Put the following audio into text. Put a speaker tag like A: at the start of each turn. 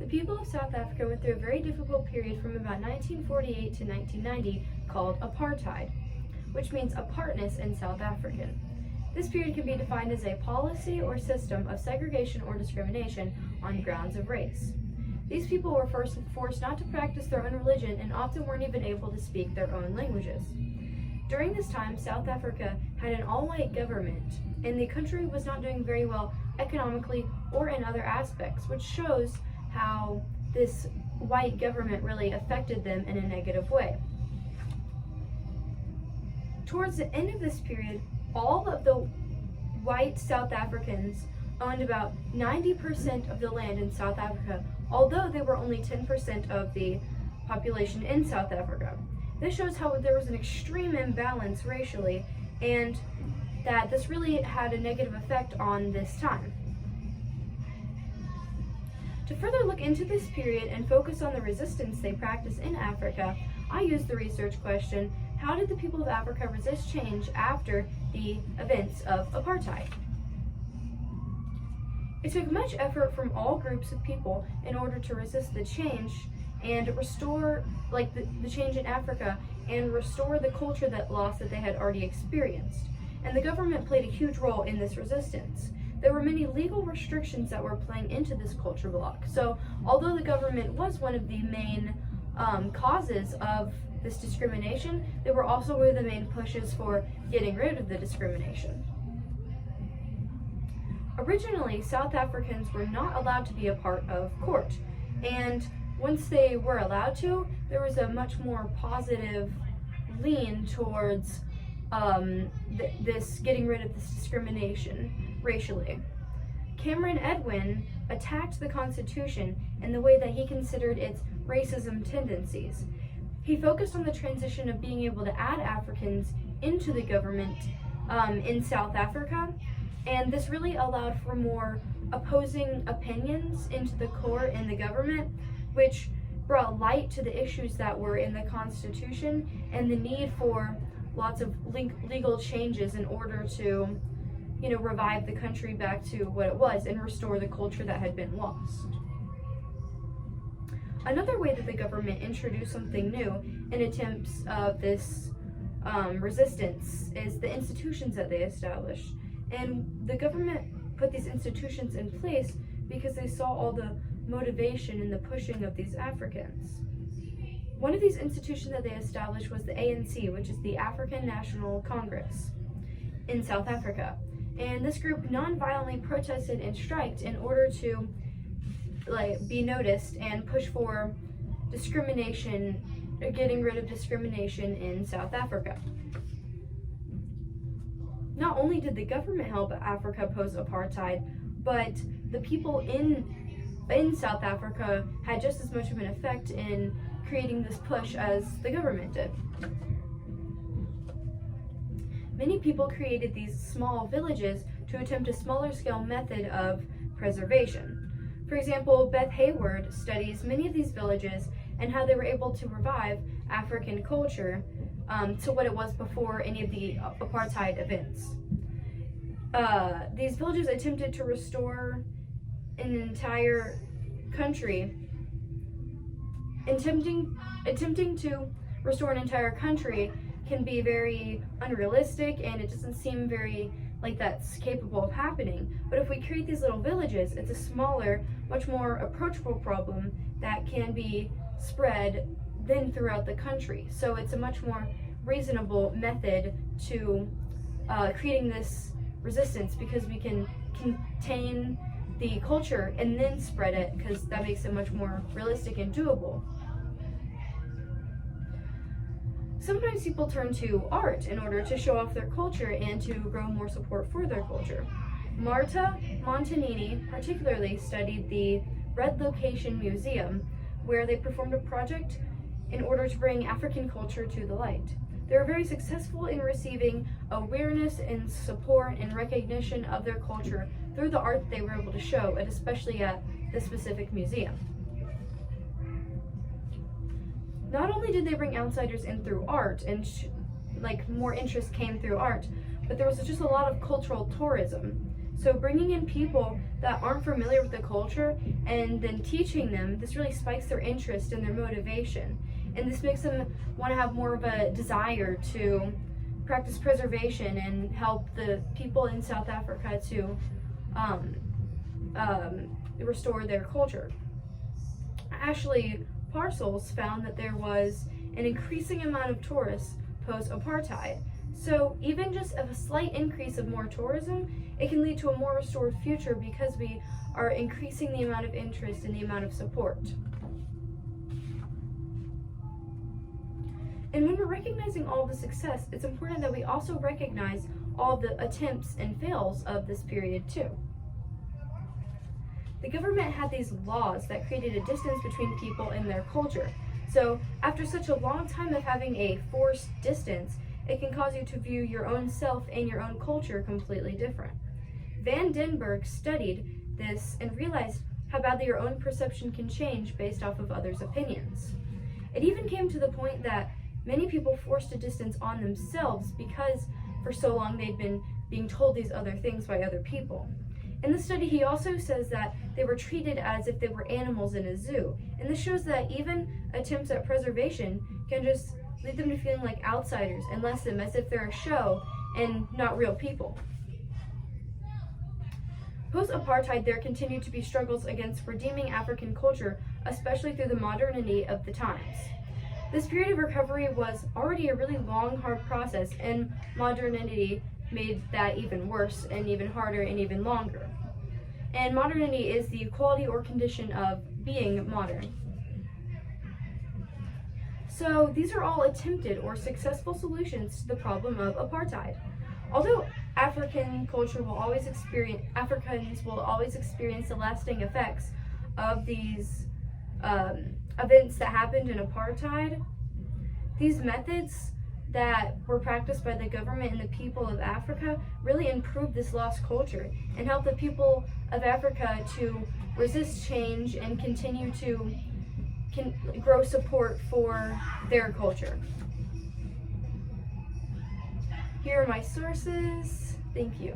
A: The people of South Africa went through a very difficult period from about 1948 to 1990 called apartheid, which means apartness in South African. This period can be defined as a policy or system of segregation or discrimination on grounds of race. These people were first forced not to practice their own religion and often weren't even able to speak their own languages. During this time, South Africa had an all-white government, and the country was not doing very well economically or in other aspects, which shows how this white government really affected them in a negative way. Towards the end of this period, all of the white South Africans owned about 90% of the land in South Africa, although they were only 10% of the population in South Africa. This shows how there was an extreme imbalance racially, and that this really had a negative effect on this time. To further look into this period and focus on the resistance they practiced in Africa, I used the research question, how did the people of Africa resist change after the events of apartheid? It took much effort from all groups of people in order to resist the change and restore, the change in Africa, and restore the culture loss that they had already experienced. And the government played a huge role in this resistance. There were many legal restrictions that were playing into this culture block. So although the government was one of the main causes of this discrimination, they were also one of the main pushes for getting rid of the discrimination. Originally, South Africans were not allowed to be a part of court, and once they were allowed to, there was a much more positive lean towards this getting rid of this discrimination racially. Cameron Edwin attacked the Constitution in the way that he considered its racism tendencies. He focused on the transition of being able to add Africans into the government in South Africa, and this really allowed for more opposing opinions into the court and the government, which brought light to the issues that were in the Constitution and the need for lots of legal changes in order to, revive the country back to what it was and restore the culture that had been lost. Another way that the government introduced something new in attempts of this resistance is the institutions that they established. And the government put these institutions in place because they saw all the motivation and the pushing of these Africans. One of these institutions that they established was the ANC, which is the African National Congress in South Africa. And this group non-violently protested and striked in order to be noticed and push for discrimination, getting rid of discrimination in South Africa. Not only did the government help Africa oppose apartheid, but the people in South Africa had just as much of an effect in creating this push as the government did. Many people created these small villages to attempt a smaller scale method of preservation. For example, Beth Hayward studies many of these villages and how they were able to revive African culture to what it was before any of the apartheid events. These villages attempted to restore an entire country. Attempting to restore an entire country can be very unrealistic, and it doesn't seem very like that's capable of happening. But if we create these little villages, it's a smaller, much more approachable problem that can be spread then throughout the country. So it's a much more reasonable method to creating this resistance, because we can contain the culture and then spread it, because that makes it much more realistic and doable. Sometimes people turn to art in order to show off their culture and to grow more support for their culture. Marta Montanini particularly studied the Red Location Museum, where they performed a project in order to bring African culture to the light. They were very successful in receiving awareness and support and recognition of their culture through the art they were able to show, and especially at this specific museum. Not only did they bring outsiders in through art, and more interest came through art, but there was just a lot of cultural tourism. So bringing in people that aren't familiar with the culture and then teaching them, this really spikes their interest and their motivation. And this makes them want to have more of a desire to practice preservation and help the people in South Africa to restore their culture. Ashley Parcels found that there was an increasing amount of tourists post-apartheid. So even just a slight increase of more tourism, it can lead to a more restored future because we are increasing the amount of interest and the amount of support. And when we're recognizing all of the success, it's important that we also recognize all the attempts and fails of this period too. The government had these laws that created a distance between people and their culture. So after such a long time of having a forced distance, it can cause you to view your own self and your own culture completely different. Van Denberg studied this and realized how badly your own perception can change based off of others' opinions. It even came to the point that many people forced a distance on themselves because for so long they'd been being told these other things by other people. In the study, he also says that they were treated as if they were animals in a zoo. And this shows that even attempts at preservation can just lead them to feeling like outsiders and less them as if they're a show and not real people. Post-apartheid, there continued to be struggles against redeeming African culture, especially through the modernity of the times. This period of recovery was already a really long, hard process, and modernity made that even worse and even harder and even longer. And modernity is the quality or condition of being modern. So these are all attempted or successful solutions to the problem of apartheid. Although Africans will always experience the lasting effects of these events that happened in apartheid, these methods that were practiced by the government and the people of Africa really improved this lost culture and helped the people of Africa to resist change and continue to grow support for their culture. Here are my sources. Thank you.